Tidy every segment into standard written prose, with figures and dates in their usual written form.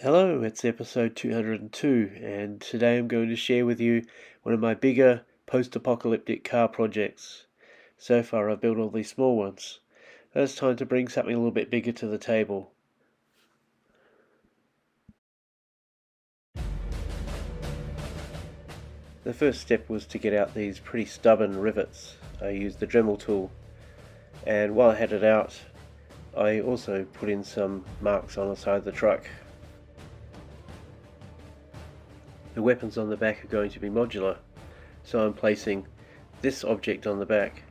Hello, it's episode 202, and today I'm going to share with you one of my bigger post-apocalyptic car projects. So far I've built all these small ones, but it's time to bring something a little bit bigger to the table. The first step was to get out these pretty stubborn rivets. I used the Dremel tool, and while I had it out, I also put in some marks on the side of the truck. The weapons on the back are going to be modular, so I'm placing this object on the back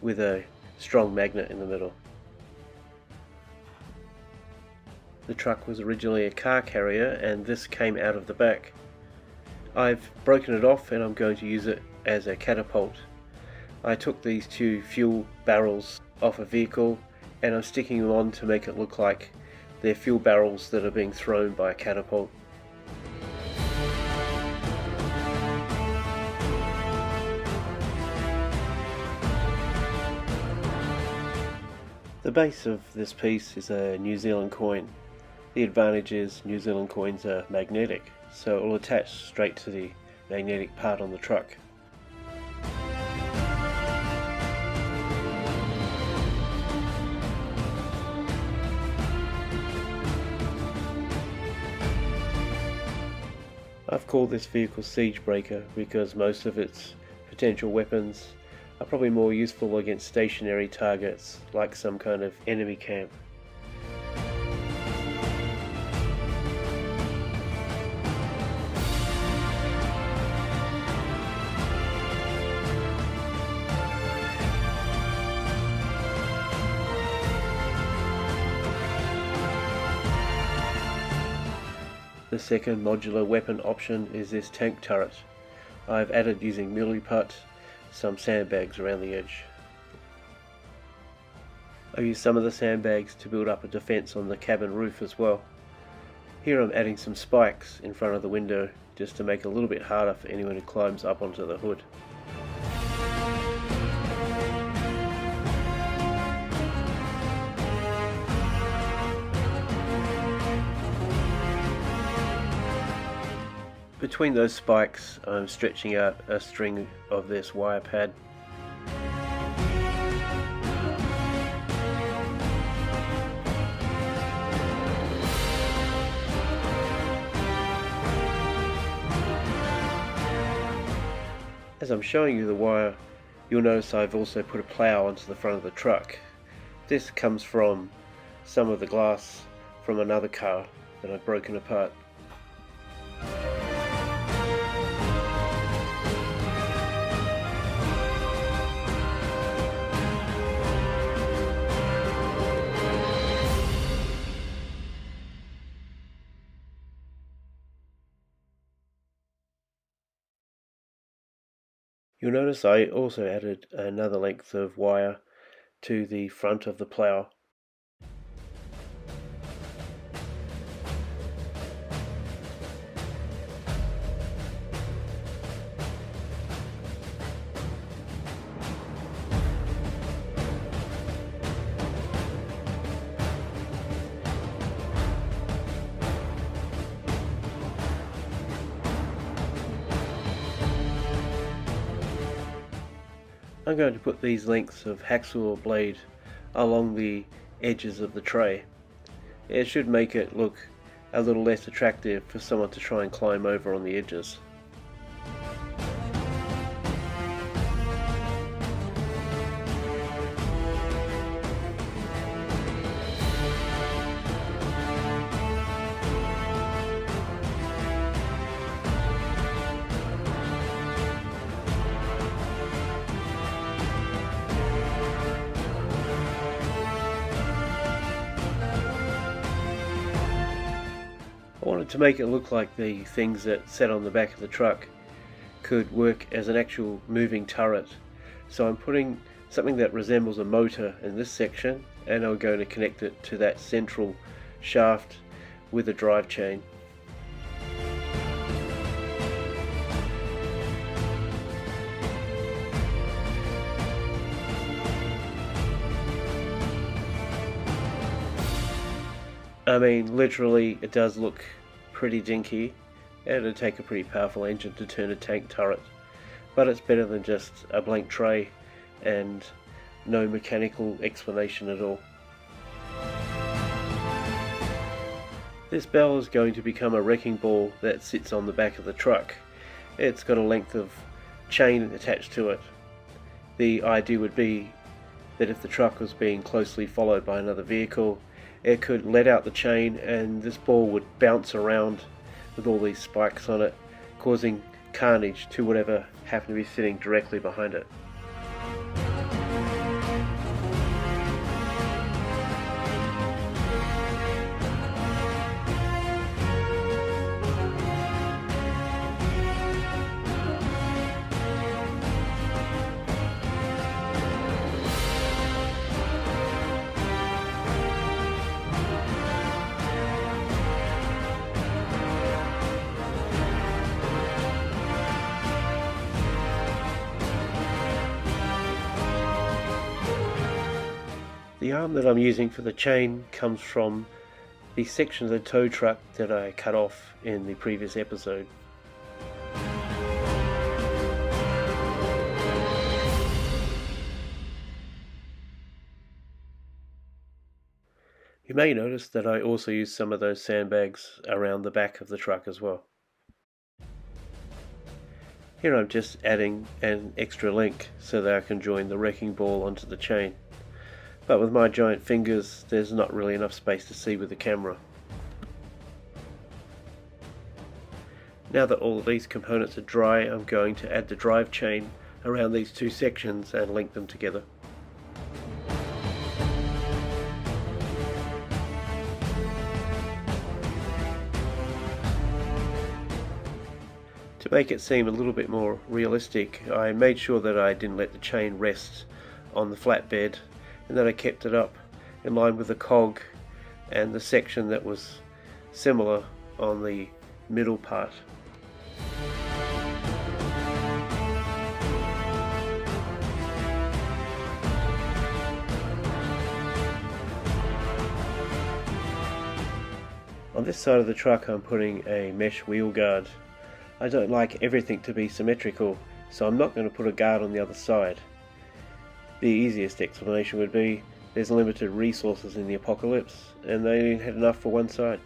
with a strong magnet in the middle. The truck was originally a car carrier and this came out of the back. I've broken it off and I'm going to use it as a catapult. I took these two fuel barrels off a vehicle and I'm sticking them on to make it look like they're fuel barrels that are being thrown by a catapult. The base of this piece is a New Zealand coin. The advantage is New Zealand coins are magnetic, so it will attach straight to the magnetic part on the truck. I've called this vehicle Siegebreaker because most of its potential weapons are probably more useful against stationary targets like some kind of enemy camp. The second modular weapon option is this tank turret. I've added using mealy putt some sandbags around the edge. I used some of the sandbags to build up a defense on the cabin roof as well. Here I'm adding some spikes in front of the window just to make it a little bit harder for anyone who climbs up onto the hood. Between those spikes, I'm stretching out a string of this wire pad. As I'm showing you the wire, you'll notice I've also put a plough onto the front of the truck. This comes from some of the glass from another car that I've broken apart. You'll notice I also added another length of wire to the front of the plough. I'm going to put these lengths of hacksaw blade along the edges of the tray. It should make it look a little less attractive for someone to try and climb over on the edges. I wanted to make it look like the things that sat on the back of the truck could work as an actual moving turret. So I'm putting something that resembles a motor in this section, and I'm going to connect it to that central shaft with a drive chain. I mean, literally, it does look pretty dinky, and it'd take a pretty powerful engine to turn a tank turret, but it's better than just a blank tray and no mechanical explanation at all. This bell is going to become a wrecking ball that sits on the back of the truck. It's got a length of chain attached to it. The idea would be that if the truck was being closely followed by another vehicle, it could let out the chain and this ball would bounce around with all these spikes on it, causing carnage to whatever happened to be sitting directly behind it. The arm that I'm using for the chain comes from the section of the tow truck that I cut off in the previous episode. You may notice that I also use some of those sandbags around the back of the truck as well. Here I'm just adding an extra link so that I can join the wrecking ball onto the chain. But with my giant fingers, there's not really enough space to see with the camera. Now that all of these components are dry, I'm going to add the drive chain around these two sections and link them together. To make it seem a little bit more realistic, I made sure that I didn't let the chain rest on the flatbed, and that I kept it up in line with the cog and the section that was similar on the middle part. On this side of the truck I'm putting a mesh wheel guard. I don't like everything to be symmetrical, so I'm not going to put a guard on the other side. The easiest explanation would be there's limited resources in the apocalypse and they had enough for one side.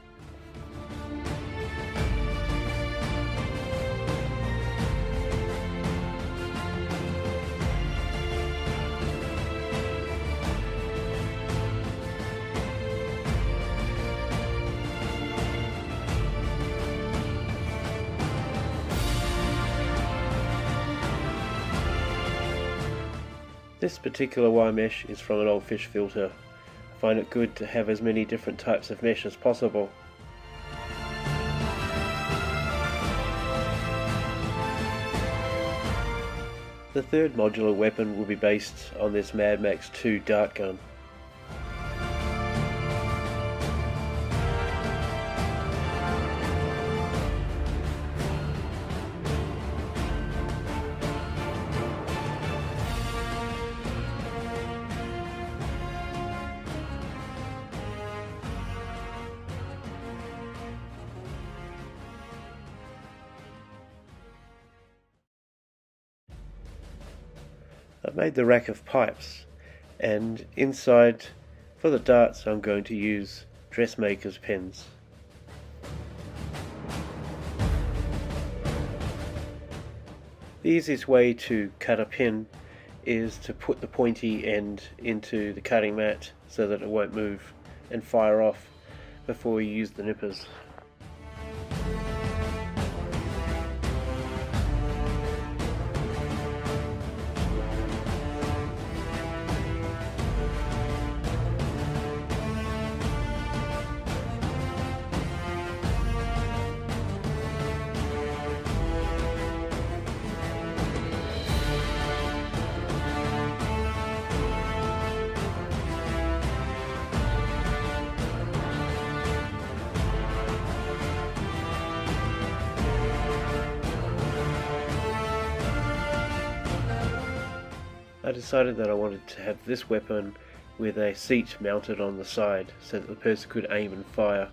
This particular wire mesh is from an old fish filter. I find it good to have as many different types of mesh as possible. The third modular weapon will be based on this Mad Max 2 dart gun. I've made the rack of pipes, and inside for the darts I'm going to use dressmaker's pins. The easiest way to cut a pin is to put the pointy end into the cutting mat so that it won't move and fire off before you use the nippers. I decided that I wanted to have this weapon with a seat mounted on the side so that the person could aim and fire.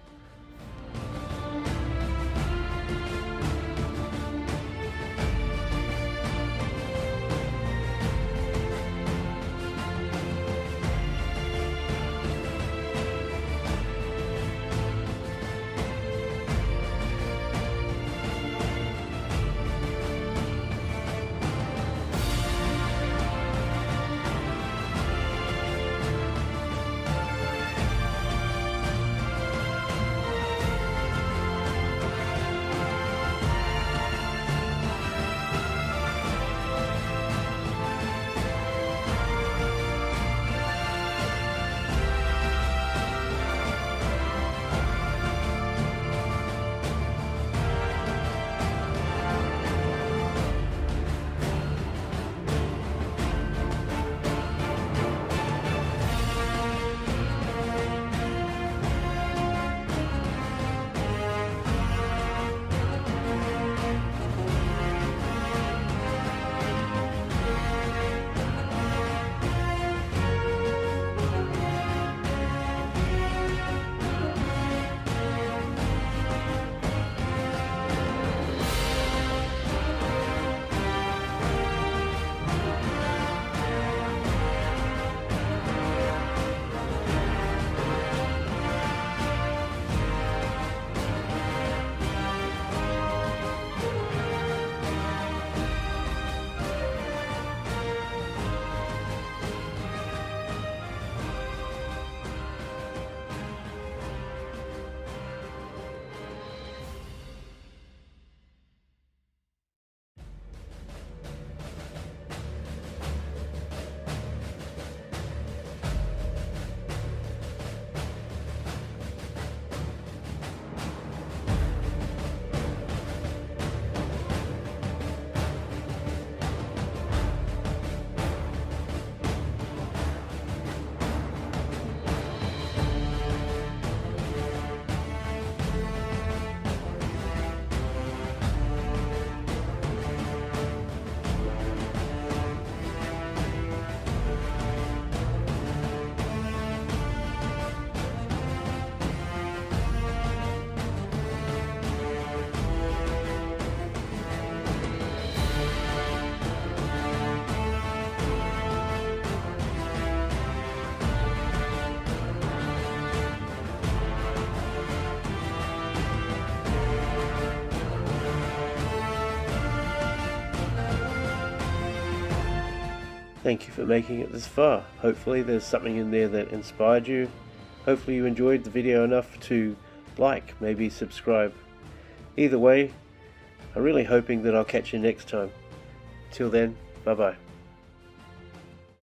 Thank you for making it this far. Hopefully there's something in there that inspired you. Hopefully you enjoyed the video enough to like, maybe subscribe. Either way, I'm really hoping that I'll catch you next time. Till then, bye bye.